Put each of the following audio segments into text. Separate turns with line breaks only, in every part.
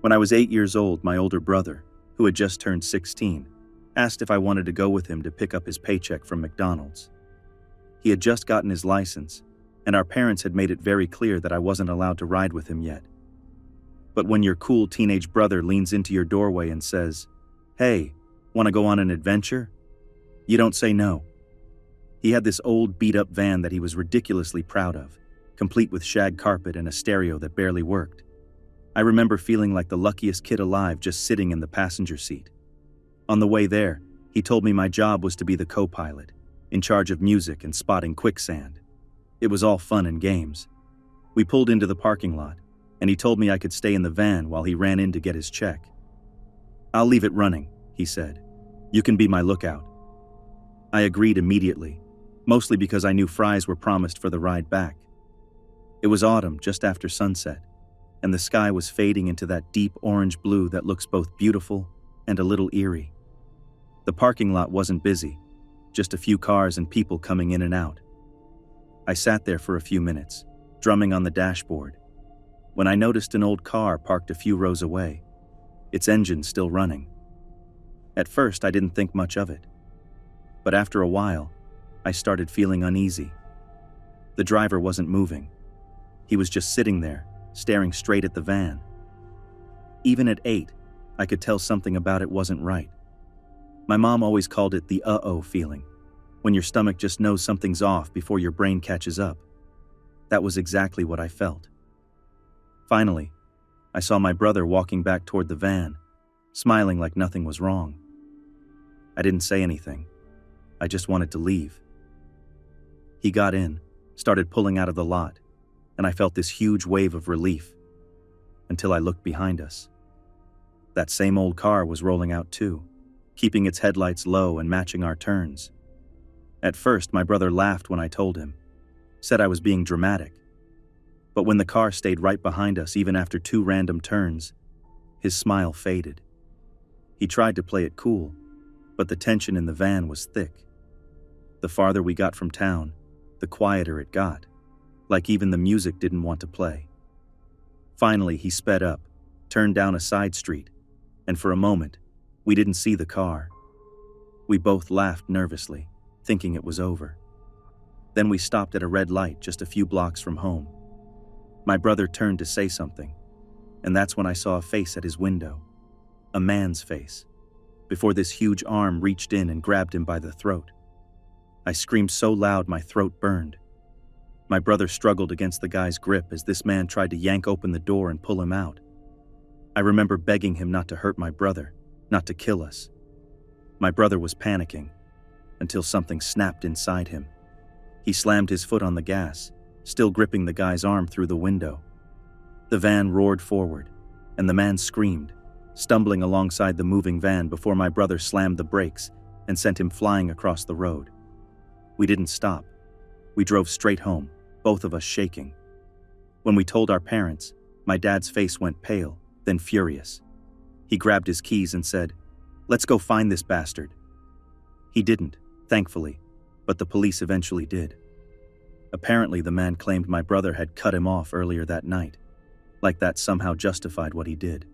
When I was 8 years old, my older brother, who had just turned 16, asked if I wanted to go with him to pick up his paycheck from McDonald's. He had just gotten his license, and our parents had made it very clear that I wasn't allowed to ride with him yet. But when your cool teenage brother leans into your doorway and says, "Hey, want to go on an adventure?" you don't say no. He had this old beat-up van that he was ridiculously proud of, complete with shag carpet and a stereo that barely worked. I remember feeling like the luckiest kid alive just sitting in the passenger seat. On the way there, he told me my job was to be the co-pilot, in charge of music and spotting quicksand. It was all fun and games. We pulled into the parking lot, and he told me I could stay in the van while he ran in to get his check. "I'll leave it running," he said. "You can be my lookout." I agreed immediately, mostly because I knew fries were promised for the ride back. It was autumn, just after sunset, and the sky was fading into that deep orange blue that looks both beautiful and a little eerie. The parking lot wasn't busy, just a few cars and people coming in and out. I sat there for a few minutes, drumming on the dashboard, when I noticed an old car parked a few rows away, its engine still running. At first, I didn't think much of it, but after a while, I started feeling uneasy. The driver wasn't moving. He was just sitting there, staring straight at the van. Even at 8, I could tell something about it wasn't right. My mom always called it the uh-oh feeling, when your stomach just knows something's off before your brain catches up. That was exactly what I felt. Finally, I saw my brother walking back toward the van, smiling like nothing was wrong. I didn't say anything. I just wanted to leave. He got in, started pulling out of the lot, and I felt this huge wave of relief, until I looked behind us. That same old car was rolling out too, keeping its headlights low and matching our turns. At first, my brother laughed when I told him, said I was being dramatic. But when the car stayed right behind us even after 2 random turns, his smile faded. He tried to play it cool, but the tension in the van was thick. The farther we got from town, the quieter it got, like even the music didn't want to play. Finally, he sped up, turned down a side street, and for a moment, we didn't see the car. We both laughed nervously, thinking it was over. Then we stopped at a red light just a few blocks from home. My brother turned to say something, and that's when I saw a face at his window. A man's face, before this huge arm reached in and grabbed him by the throat. I screamed so loud my throat burned. My brother struggled against the guy's grip as this man tried to yank open the door and pull him out. I remember begging him not to hurt my brother, not to kill us. My brother was panicking, until something snapped inside him. He slammed his foot on the gas, still gripping the guy's arm through the window. The van roared forward, and the man screamed, stumbling alongside the moving van before my brother slammed the brakes and sent him flying across the road. We didn't stop. We drove straight home, both of us shaking. When we told our parents, my dad's face went pale, then furious. He grabbed his keys and said, "Let's go find this bastard." He didn't, thankfully, but the police eventually did. Apparently, the man claimed my brother had cut him off earlier that night, like that somehow justified what he did.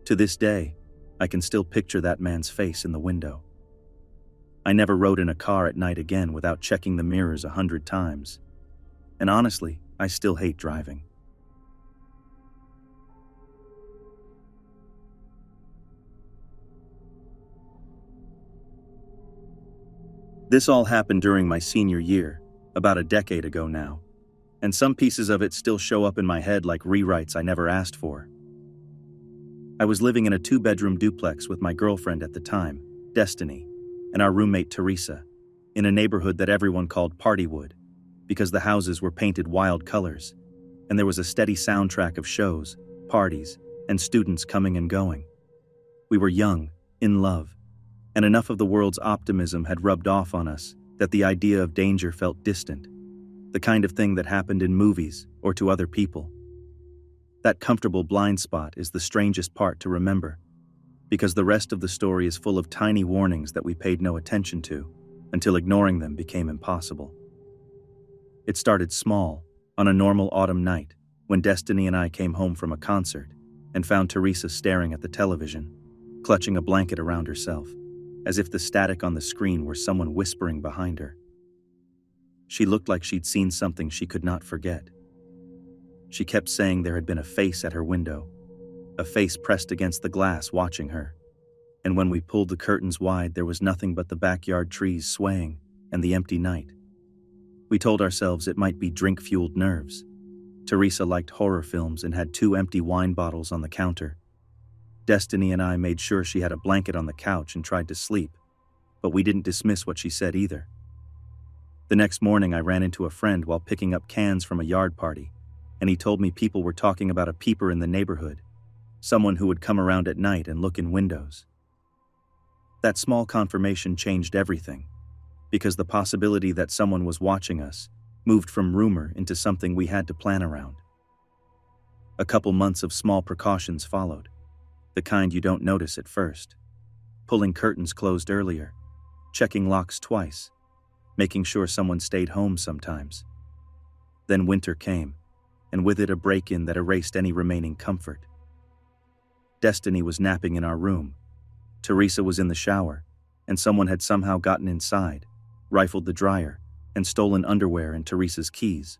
To this day, I can still picture that man's face in the window. I never rode in a car at night again without checking the mirrors 100 times. And honestly, I still hate driving. This all happened during my senior year, about a decade ago now, and some pieces of it still show up in my head like rewrites I never asked for. I was living in a 2-bedroom duplex with my girlfriend at the time, Destiny, and our roommate Teresa, in a neighborhood that everyone called Partywood, because the houses were painted wild colors, and there was a steady soundtrack of shows, parties, and students coming and going. We were young, in love, and enough of the world's optimism had rubbed off on us that the idea of danger felt distant, the kind of thing that happened in movies or to other people. That comfortable blind spot is the strangest part to remember, because the rest of the story is full of tiny warnings that we paid no attention to, until ignoring them became impossible. It started small, on a normal autumn night, when Destiny and I came home from a concert, and found Teresa staring at the television, clutching a blanket around herself, as if the static on the screen were someone whispering behind her. She looked like she'd seen something she could not forget. She kept saying there had been a face at her window, a face pressed against the glass watching her. And when we pulled the curtains wide, there was nothing but the backyard trees swaying and the empty night. We told ourselves it might be drink-fueled nerves. Teresa liked horror films and had 2 empty wine bottles on the counter. Destiny and I made sure she had a blanket on the couch and tried to sleep, but we didn't dismiss what she said either. The next morning, I ran into a friend while picking up cans from a yard party, and he told me people were talking about a peeper in the neighborhood, someone who would come around at night and look in windows. That small confirmation changed everything, because the possibility that someone was watching us moved from rumor into something we had to plan around. A couple months of small precautions followed, the kind you don't notice at first. Pulling curtains closed earlier, checking locks twice, making sure someone stayed home sometimes. Then winter came, and with it a break-in that erased any remaining comfort. Destiny was napping in our room. Teresa was in the shower, and someone had somehow gotten inside, rifled the dryer, and stolen underwear and Teresa's keys.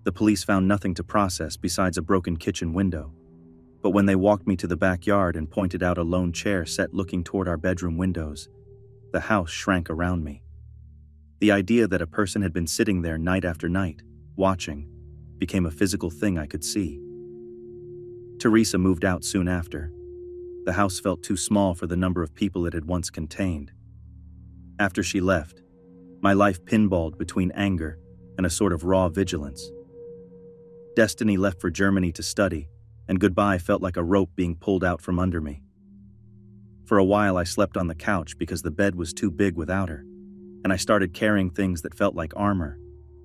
The police found nothing to process besides a broken kitchen window, but when they walked me to the backyard and pointed out a lone chair set looking toward our bedroom windows, the house shrank around me. The idea that a person had been sitting there night after night, watching, became a physical thing I could see. Teresa moved out soon after. The house felt too small for the number of people it had once contained. After she left, my life pinballed between anger and a sort of raw vigilance. Destiny left for Germany to study, and goodbye felt like a rope being pulled out from under me. For a while I slept on the couch because the bed was too big without her, and I started carrying things that felt like armor: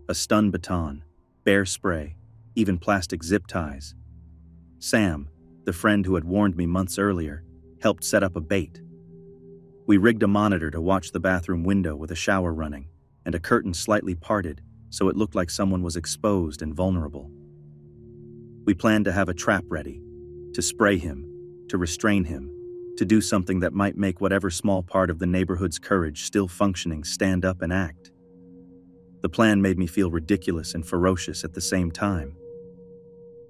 a stun baton, bear spray, even plastic zip ties. Sam, the friend who had warned me months earlier, helped set up a bait. We rigged a monitor to watch the bathroom window with a shower running and a curtain slightly parted so it looked like someone was exposed and vulnerable. We planned to have a trap ready, to spray him, to restrain him, to do something that might make whatever small part of the neighborhood's courage still functioning stand up and act. The plan made me feel ridiculous and ferocious at the same time.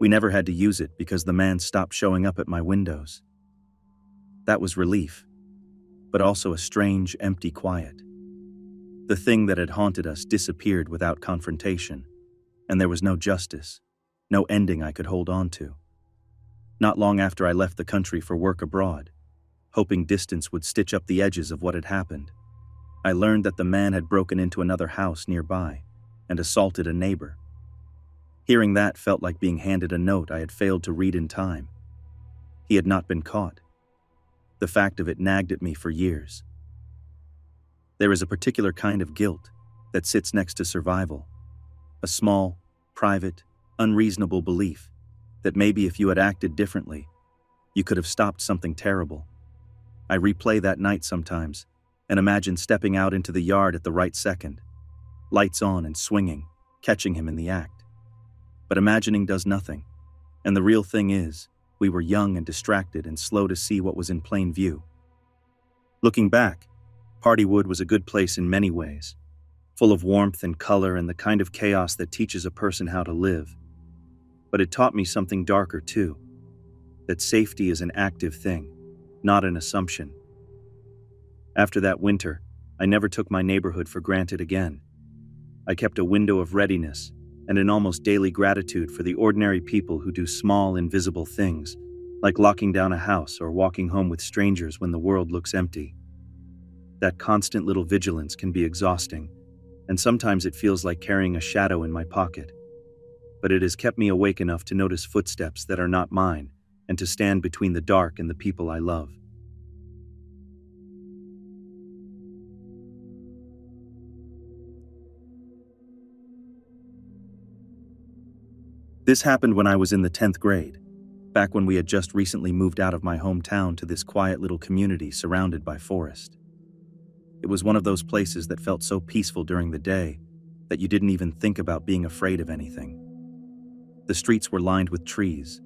We never had to use it because the man stopped showing up at my windows. That was relief, but also a strange, empty quiet. The thing that had haunted us disappeared without confrontation, and there was no justice, no ending I could hold on to. Not long after I left the country for work abroad, hoping distance would stitch up the edges of what had happened, I learned that the man had broken into another house nearby and assaulted a neighbor. Hearing that felt like being handed a note I had failed to read in time. He had not been caught. The fact of it nagged at me for years. There is a particular kind of guilt that sits next to survival, a small, private, unreasonable belief that maybe if you had acted differently, you could have stopped something terrible. I replay that night sometimes and imagine stepping out into the yard at the right second, lights on and swinging, catching him in the act. But imagining does nothing, and the real thing is, we were young and distracted and slow to see what was in plain view. Looking back, Partywood was a good place in many ways, full of warmth and color and the kind of chaos that teaches a person how to live. But it taught me something darker too, that safety is an active thing, not an assumption. After that winter, I never took my neighborhood for granted again. I kept a window of readiness and an almost daily gratitude for the ordinary people who do small, invisible things, like locking down a house or walking home with strangers when the world looks empty. That constant little vigilance can be exhausting, and sometimes it feels like carrying a shadow in my pocket. But it has kept me awake enough to notice footsteps that are not mine and to stand between the dark and the people I love. This happened when I was in the 10th grade, back when we had just recently moved out of my hometown to this quiet little community surrounded by forest. It was one of those places that felt so peaceful during the day that you didn't even think about being afraid of anything. The streets were lined with trees,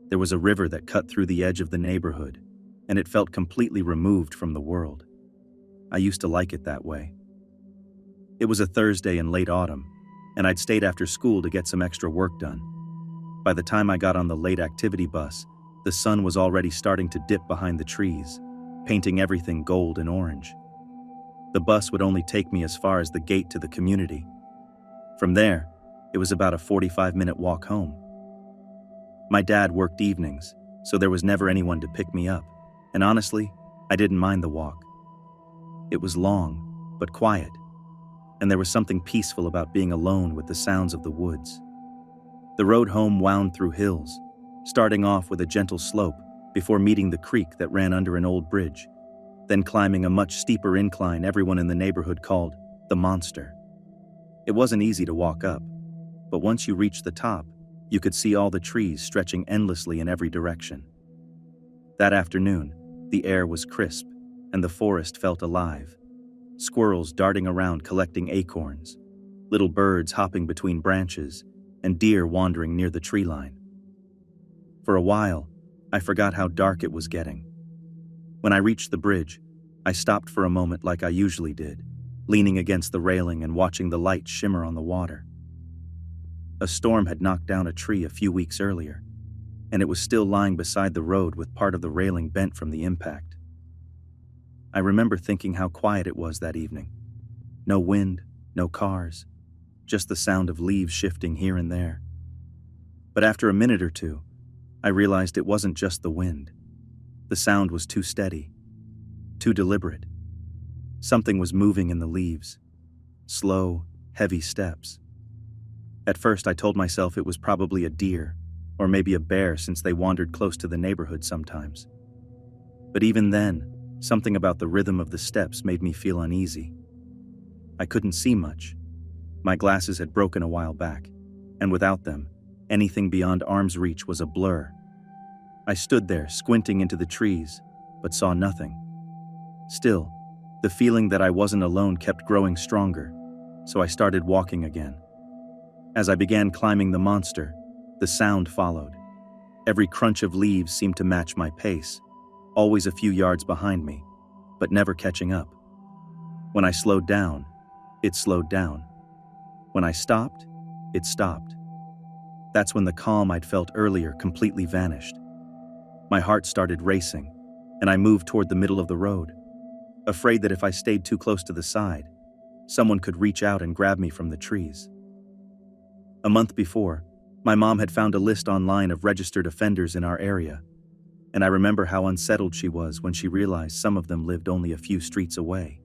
There was a river that cut through the edge of the neighborhood, and it felt completely removed from the world. I used to like it that way. It was a Thursday in late autumn, and I'd stayed after school to get some extra work done. By the time I got on the late activity bus, the sun was already starting to dip behind the trees, painting everything gold and orange. The bus would only take me as far as the gate to the community. From there, it was about a 45-minute walk home. My dad worked evenings, so there was never anyone to pick me up, and honestly, I didn't mind the walk. It was long, but quiet, and there was something peaceful about being alone with the sounds of the woods. The road home wound through hills, starting off with a gentle slope before meeting the creek that ran under an old bridge, then climbing a much steeper incline everyone in the neighborhood called the Monster. It wasn't easy to walk up, but once you reached the top, you could see all the trees stretching endlessly in every direction. That afternoon, the air was crisp, and the forest felt alive. Squirrels darting around collecting acorns, little birds hopping between branches, and deer wandering near the tree line. For a while, I forgot how dark it was getting. When I reached the bridge, I stopped for a moment like I usually did, leaning against the railing and watching the light shimmer on the water. A storm had knocked down a tree a few weeks earlier, and it was still lying beside the road with part of the railing bent from the impact. I remember thinking how quiet it was that evening. No wind, no cars, just the sound of leaves shifting here and there. But after a minute or two, I realized it wasn't just the wind. The sound was too steady, too deliberate. Something was moving in the leaves, slow, heavy steps. At first I told myself it was probably a deer, or maybe a bear since they wandered close to the neighborhood sometimes. But even then, something about the rhythm of the steps made me feel uneasy. I couldn't see much. My glasses had broken a while back, and without them, anything beyond arm's reach was a blur. I stood there, squinting into the trees, but saw nothing. Still, the feeling that I wasn't alone kept growing stronger, so I started walking again. As I began climbing the monster, the sound followed. Every crunch of leaves seemed to match my pace, always a few yards behind me, but never catching up. When I slowed down, it slowed down. When I stopped, it stopped. That's when the calm I'd felt earlier completely vanished. My heart started racing, and I moved toward the middle of the road, afraid that if I stayed too close to the side, someone could reach out and grab me from the trees. A month before, my mom had found a list online of registered offenders in our area, and I remember how unsettled she was when she realized some of them lived only a few streets away.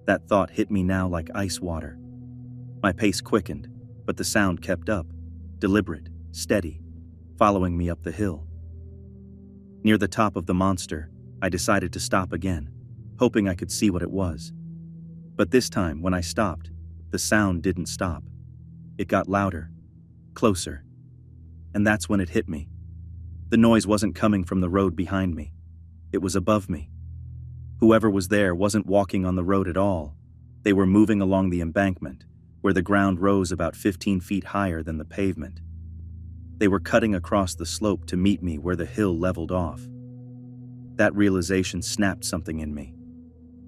That thought hit me now like ice water. My pace quickened, but the sound kept up, deliberate, steady, following me up the hill. Near the top of the monster, I decided to stop again, hoping I could see what it was. But this time, when I stopped, the sound didn't stop. It got louder, closer, and that's when it hit me. The noise wasn't coming from the road behind me. It was above me. Whoever was there wasn't walking on the road at all. They were moving along the embankment, where the ground rose about 15 feet higher than the pavement. They were cutting across the slope to meet me where the hill leveled off. That realization snapped something in me.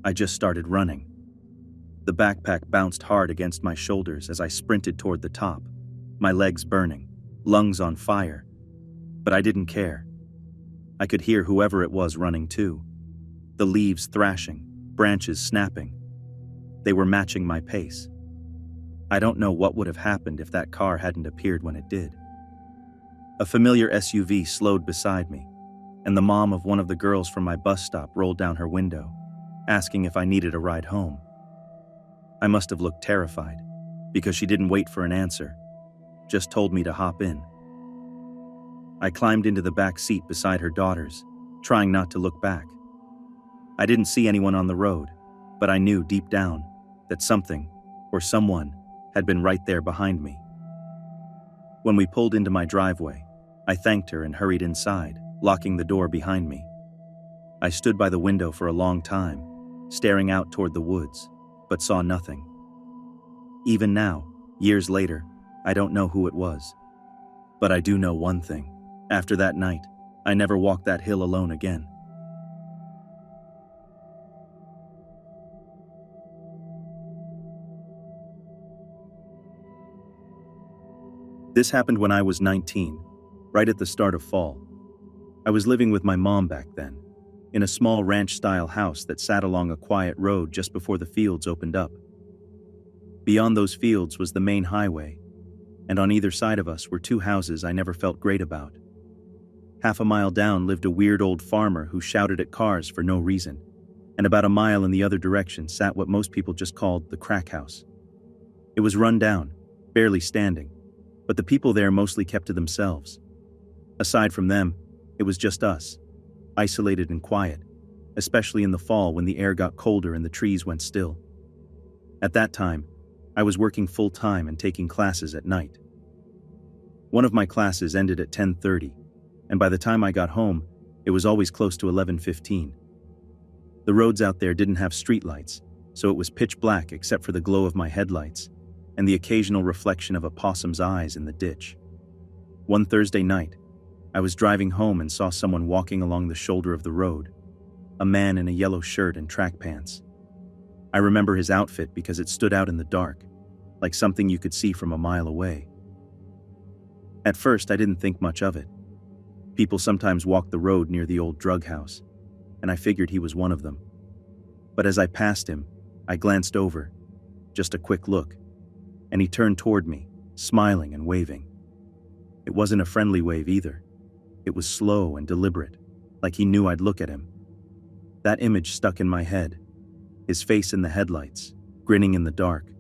I just started running. The backpack bounced hard against my shoulders as I sprinted toward the top, my legs burning, lungs on fire. But I didn't care. I could hear whoever it was running too. The leaves thrashing, branches snapping. They were matching my pace. I don't know what would have happened if that car hadn't appeared when it did. A familiar SUV slowed beside me, and the mom of one of the girls from my bus stop rolled down her window, asking if I needed a ride home. I must have looked terrified, because she didn't wait for an answer, just told me to hop in. I climbed into the back seat beside her daughters, trying not to look back. I didn't see anyone on the road, but I knew deep down that something, or someone, had been right there behind me. When we pulled into my driveway, I thanked her and hurried inside, locking the door behind me. I stood by the window for a long time, staring out toward the woods, but saw nothing. Even now, years later, I don't know who it was. But I do know one thing. After that night, I never walked that hill alone again. This happened when I was 19, right at the start of fall. I was living with my mom back then, in a small ranch-style house that sat along a quiet road just before the fields opened up. Beyond those fields was the main highway, and on either side of us were two houses I never felt great about. Half a mile down lived a weird old farmer who shouted at cars for no reason, and about a mile in the other direction sat what most people just called the crack house. It was run down, barely standing, but the people there mostly kept to themselves. Aside from them, it was just us, isolated and quiet, especially in the fall when the air got colder and the trees went still. At that time, I was working full-time and taking classes at night. One of my classes ended at 10:30, and by the time I got home, it was always close to 11:15. The roads out there didn't have streetlights, so it was pitch black except for the glow of my headlights and the occasional reflection of a possum's eyes in the ditch. One Thursday night, I was driving home and saw someone walking along the shoulder of the road, a man in a yellow shirt and track pants. I remember his outfit because it stood out in the dark, like something you could see from a mile away. At first, I didn't think much of it. People sometimes walked the road near the old drug house, and I figured he was one of them. But as I passed him, I glanced over, just a quick look, and he turned toward me, smiling and waving. It wasn't a friendly wave either. It was slow and deliberate, like he knew I'd look at him. That image stuck in my head, his face in the headlights, grinning in the dark.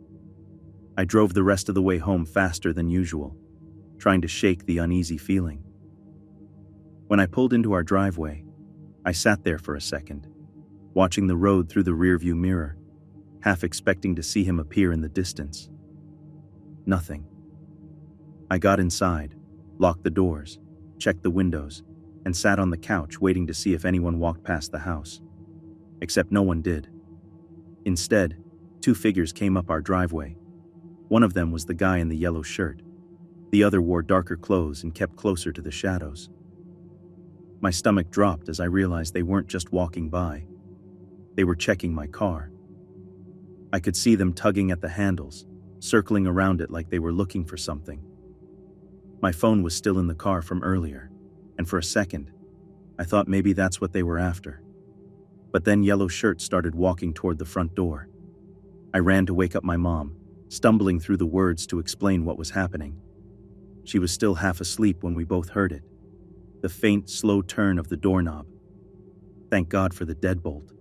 I drove the rest of the way home faster than usual, trying to shake the uneasy feeling. When I pulled into our driveway, I sat there for a second, watching the road through the rearview mirror, half expecting to see him appear in the distance. Nothing. I got inside, locked the doors, checked the windows, and sat on the couch waiting to see if anyone walked past the house. Except no one did. Instead, two figures came up our driveway. One of them was the guy in the yellow shirt. The other wore darker clothes and kept closer to the shadows. My stomach dropped as I realized they weren't just walking by. They were checking my car. I could see them tugging at the handles, circling around it like they were looking for something. My phone was still in the car from earlier, and for a second, I thought maybe that's what they were after. But then Yellow Shirt started walking toward the front door. I ran to wake up my mom, stumbling through the words to explain what was happening. She was still half asleep when we both heard it. The faint, slow turn of the doorknob. Thank God for the deadbolt.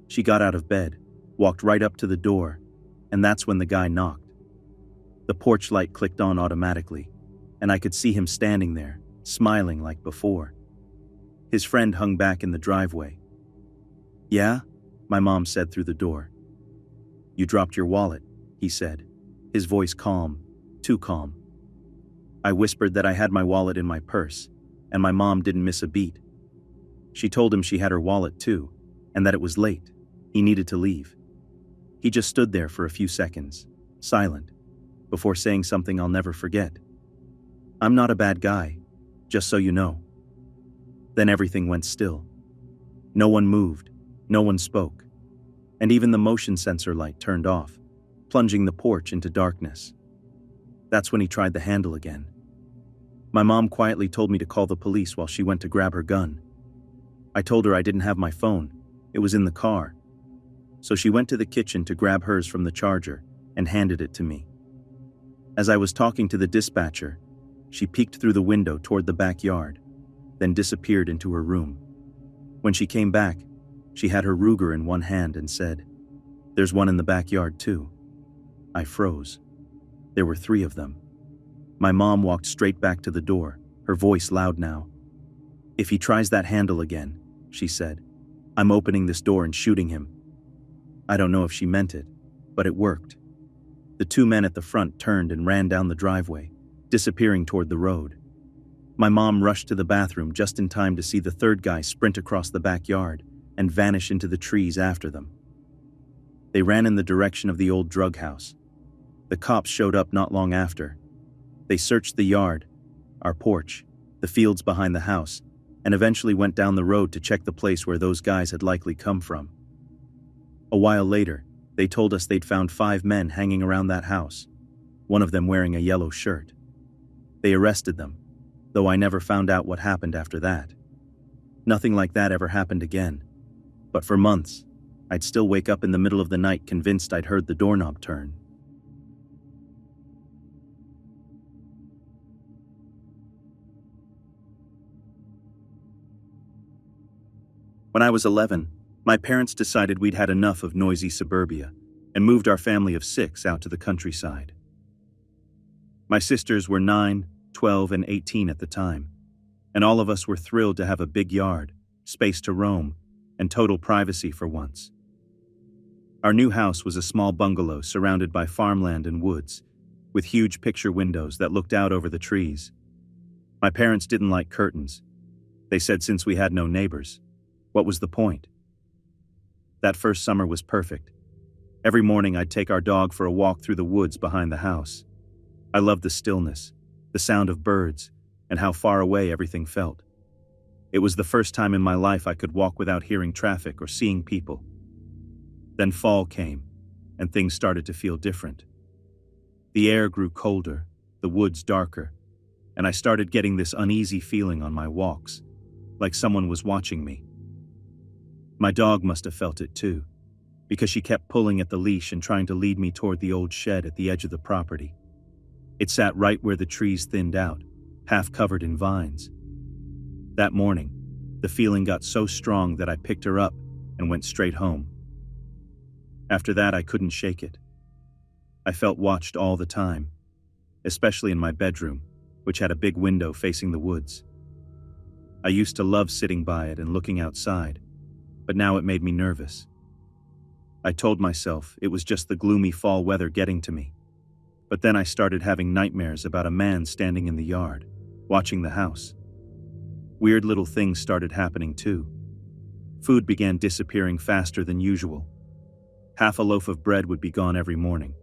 She got out of bed, walked right up to the door, and that's when the guy knocked. The porch light clicked on automatically, and I could see him standing there, smiling like before. His friend hung back in the driveway. "Yeah?" my mom said through the door. "You dropped your wallet," he said, his voice calm, too calm. I whispered that I had my wallet in my purse, and my mom didn't miss a beat. She told him she had her wallet too, and that it was late. He needed to leave. He just stood there for a few seconds, silent, before saying something I'll never forget. "I'm not a bad guy, just so you know." Then everything went still. No one moved, no one spoke, and even the motion sensor light turned off, plunging the porch into darkness. That's when he tried the handle again. My mom quietly told me to call the police while she went to grab her gun. I told her I didn't have my phone, it was in the car. So she went to the kitchen to grab hers from the charger and handed it to me. As I was talking to the dispatcher, she peeked through the window toward the backyard, then disappeared into her room. When she came back, she had her Ruger in one hand and said, "There's one in the backyard too." I froze. There were 3 of them. My mom walked straight back to the door, her voice loud now. "If he tries that handle again," she said, "I'm opening this door and shooting him." I don't know if she meant it, but it worked. The 2 men at the front turned and ran down the driveway, disappearing toward the road. My mom rushed to the bathroom just in time to see the 3rd guy sprint across the backyard and vanish into the trees after them. They ran in the direction of the old drug house. The cops showed up not long after. They searched the yard, our porch, the fields behind the house, and eventually went down the road to check the place where those guys had likely come from. A while later, they told us they'd found 5 men hanging around that house, one of them wearing a yellow shirt. They arrested them, though I never found out what happened after that. Nothing like that ever happened again, but for months, I'd still wake up in the middle of the night convinced I'd heard the doorknob turn. When I was 11, my parents decided we'd had enough of noisy suburbia and moved our family of 6 out to the countryside. My sisters were 9, 12, and 18 at the time, and all of us were thrilled to have a big yard, space to roam, and total privacy for once. Our new house was a small bungalow surrounded by farmland and woods, with huge picture windows that looked out over the trees. My parents didn't like curtains. They said since we had no neighbors, what was the point? That first summer was perfect. Every morning I'd take our dog for a walk through the woods behind the house. I loved the stillness, the sound of birds, and how far away everything felt. It was the first time in my life I could walk without hearing traffic or seeing people. Then fall came, and things started to feel different. The air grew colder, the woods darker, and I started getting this uneasy feeling on my walks, like someone was watching me. My dog must have felt it too, because she kept pulling at the leash and trying to lead me toward the old shed at the edge of the property. It sat right where the trees thinned out, half covered in vines. That morning, the feeling got so strong that I picked her up and went straight home. After that, I couldn't shake it. I felt watched all the time, especially in my bedroom, which had a big window facing the woods. I used to love sitting by it and looking outside, but now it made me nervous. I told myself it was just the gloomy fall weather getting to me. But then I started having nightmares about a man standing in the yard, watching the house. Weird little things started happening too. Food began disappearing faster than usual. Half a loaf of bread would be gone every morning,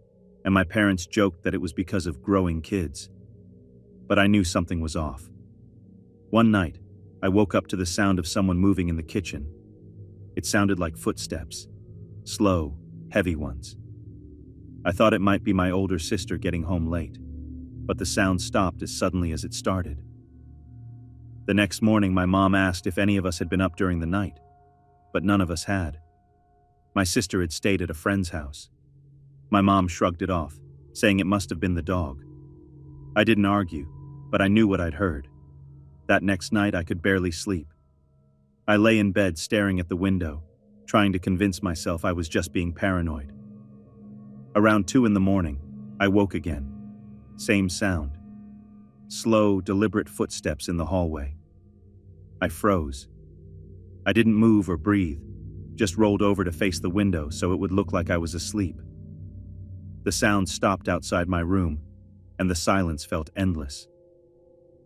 and my parents joked that it was because of growing kids. But I knew something was off. One night, I woke up to the sound of someone moving in the kitchen. It sounded like footsteps, slow, heavy ones. I thought it might be my older sister getting home late, but the sound stopped as suddenly as it started. The next morning, my mom asked if any of us had been up during the night, but none of us had. My sister had stayed at a friend's house. My mom shrugged it off, saying it must have been the dog. I didn't argue, but I knew what I'd heard. That next night, I could barely sleep. I lay in bed staring at the window, trying to convince myself I was just being paranoid. Around 2 a.m, I woke again. Same sound. Slow, deliberate footsteps in the hallway. I froze. I didn't move or breathe, just rolled over to face the window so it would look like I was asleep. The sound stopped outside my room, and the silence felt endless.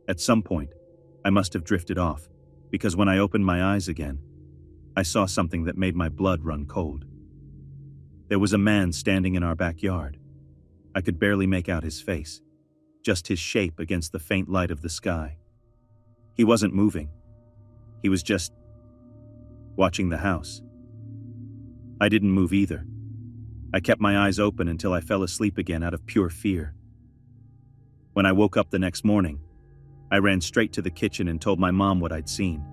At some point, I must have drifted off, because when I opened my eyes again, I saw something that made my blood run cold. There was a man standing in our backyard. I could barely make out his face, just his shape against the faint light of the sky. He wasn't moving. He was just watching the house. I didn't move either. I kept my eyes open until I fell asleep again out of pure fear. When I woke up the next morning, I ran straight to the kitchen and told my mom what I'd seen.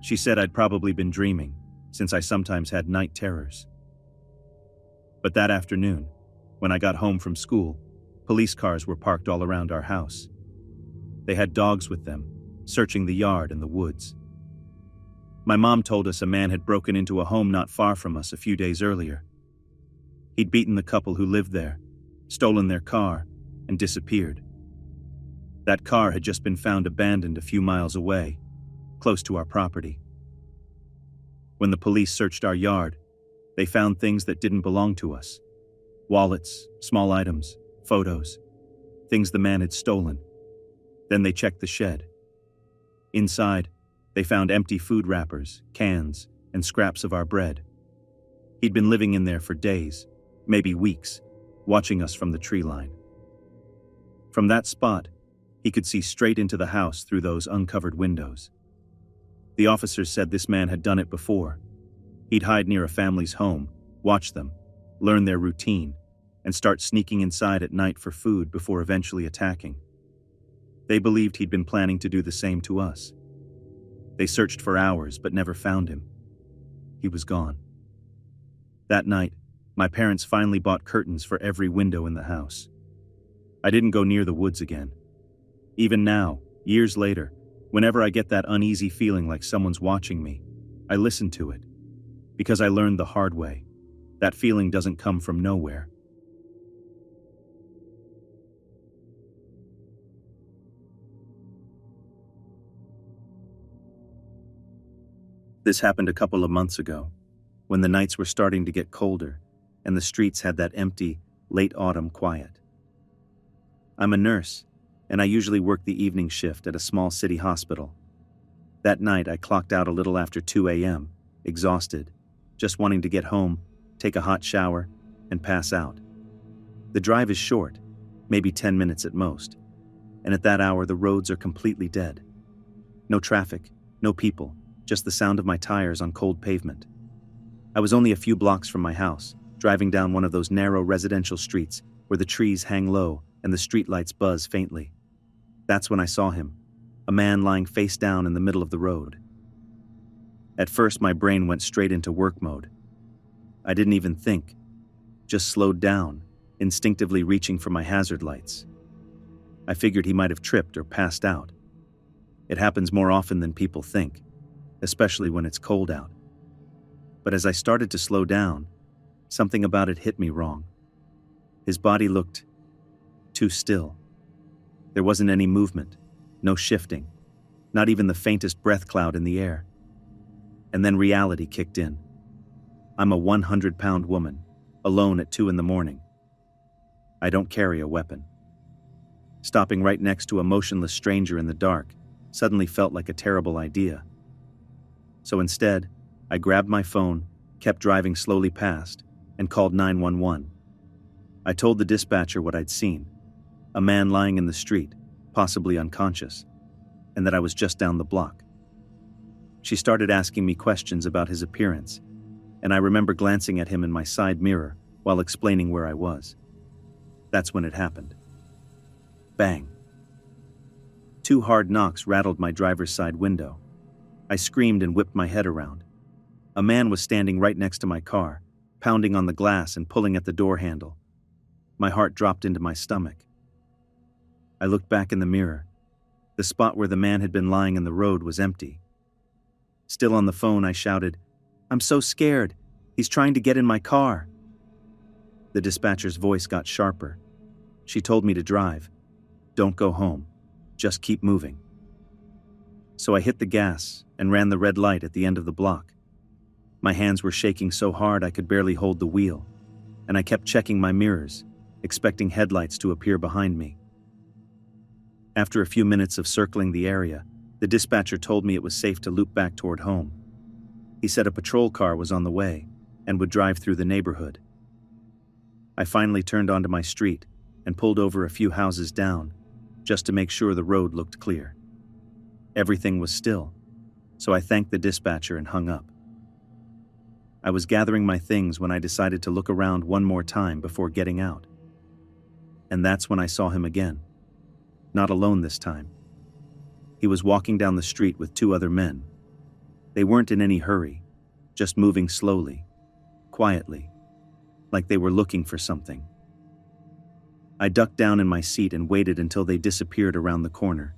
She said I'd probably been dreaming, since I sometimes had night terrors. But that afternoon, when I got home from school, police cars were parked all around our house. They had dogs with them, searching the yard and the woods. My mom told us a man had broken into a home not far from us a few days earlier. He'd beaten the couple who lived there, stolen their car, and disappeared. That car had just been found abandoned a few miles away, close to our property. When the police searched our yard, they found things that didn't belong to us. Wallets, small items, photos, things the man had stolen. Then they checked the shed. Inside, they found empty food wrappers, cans, and scraps of our bread. He'd been living in there for days, maybe weeks, watching us from the tree line. From that spot, He could see straight into the house through those uncovered windows. The officers said this man had done it before. He'd hide near a family's home, watch them, learn their routine, and start sneaking inside at night for food before eventually attacking. They believed he'd been planning to do the same to us. They searched for hours but never found him. He was gone. That night, my parents finally bought curtains for every window in the house. I didn't go near the woods again. Even now, years later, whenever I get that uneasy feeling like someone's watching me, I listen to it. Because I learned the hard way. That feeling doesn't come from nowhere. This happened a couple of months ago, when the nights were starting to get colder and the streets had that empty, late autumn quiet. I'm a nurse, and I usually work the evening shift at a small city hospital. That night I clocked out a little after 2 a.m., exhausted, just wanting to get home, take a hot shower, and pass out. The drive is short, maybe 10 minutes at most, and at that hour the roads are completely dead. No traffic, no people, just the sound of my tires on cold pavement. I was only a few blocks from my house, driving down one of those narrow residential streets where the trees hang low and the streetlights buzz faintly. That's when I saw him, a man lying face down in the middle of the road. At first my brain went straight into work mode. I didn't even think, just slowed down, instinctively reaching for my hazard lights. I figured he might have tripped or passed out. It happens more often than people think, especially when it's cold out. But as I started to slow down, something about it hit me wrong. His body looked too still. There wasn't any movement, no shifting, not even the faintest breath cloud in the air. And then reality kicked in. I'm a 100-pound woman, alone at 2 a.m. I don't carry a weapon. Stopping right next to a motionless stranger in the dark suddenly felt like a terrible idea. So instead, I grabbed my phone, kept driving slowly past, and called 911. I told the dispatcher what I'd seen, a man lying in the street, possibly unconscious, and that I was just down the block. She started asking me questions about his appearance, and I remember glancing at him in my side mirror while explaining where I was. That's when it happened. Bang. 2 hard knocks rattled my driver's side window. I screamed and whipped my head around. A man was standing right next to my car, pounding on the glass and pulling at the door handle. My heart dropped into my stomach. I looked back in the mirror. The spot where the man had been lying in the road was empty. Still on the phone, I shouted, "I'm so scared. He's trying to get in my car." The dispatcher's voice got sharper. She told me to drive. Don't go home. Just keep moving. So I hit the gas and ran the red light at the end of the block. My hands were shaking so hard I could barely hold the wheel, and I kept checking my mirrors, expecting headlights to appear behind me. After a few minutes of circling the area, the dispatcher told me it was safe to loop back toward home. He said a patrol car was on the way and would drive through the neighborhood. I finally turned onto my street and pulled over a few houses down, just to make sure the road looked clear. Everything was still, so I thanked the dispatcher and hung up. I was gathering my things when I decided to look around one more time before getting out. And that's when I saw him again. Not alone this time. He was walking down the street with 2 other men. They weren't in any hurry, just moving slowly, quietly, like they were looking for something. I ducked down in my seat and waited until they disappeared around the corner.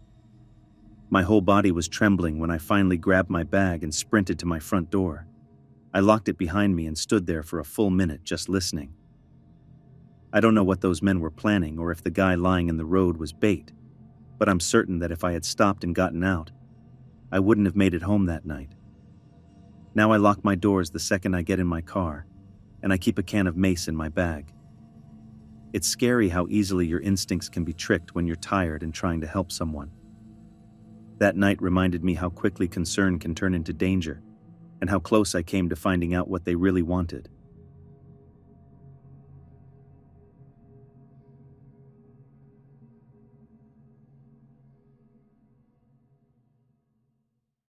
My whole body was trembling when I finally grabbed my bag and sprinted to my front door. I locked it behind me and stood there for a full minute just listening. I don't know what those men were planning or if the guy lying in the road was bait, but I'm certain that if I had stopped and gotten out, I wouldn't have made it home that night. Now I lock my doors the second I get in my car, and I keep a can of mace in my bag. It's scary how easily your instincts can be tricked when you're tired and trying to help someone. That night reminded me how quickly concern can turn into danger, and how close I came to finding out what they really wanted.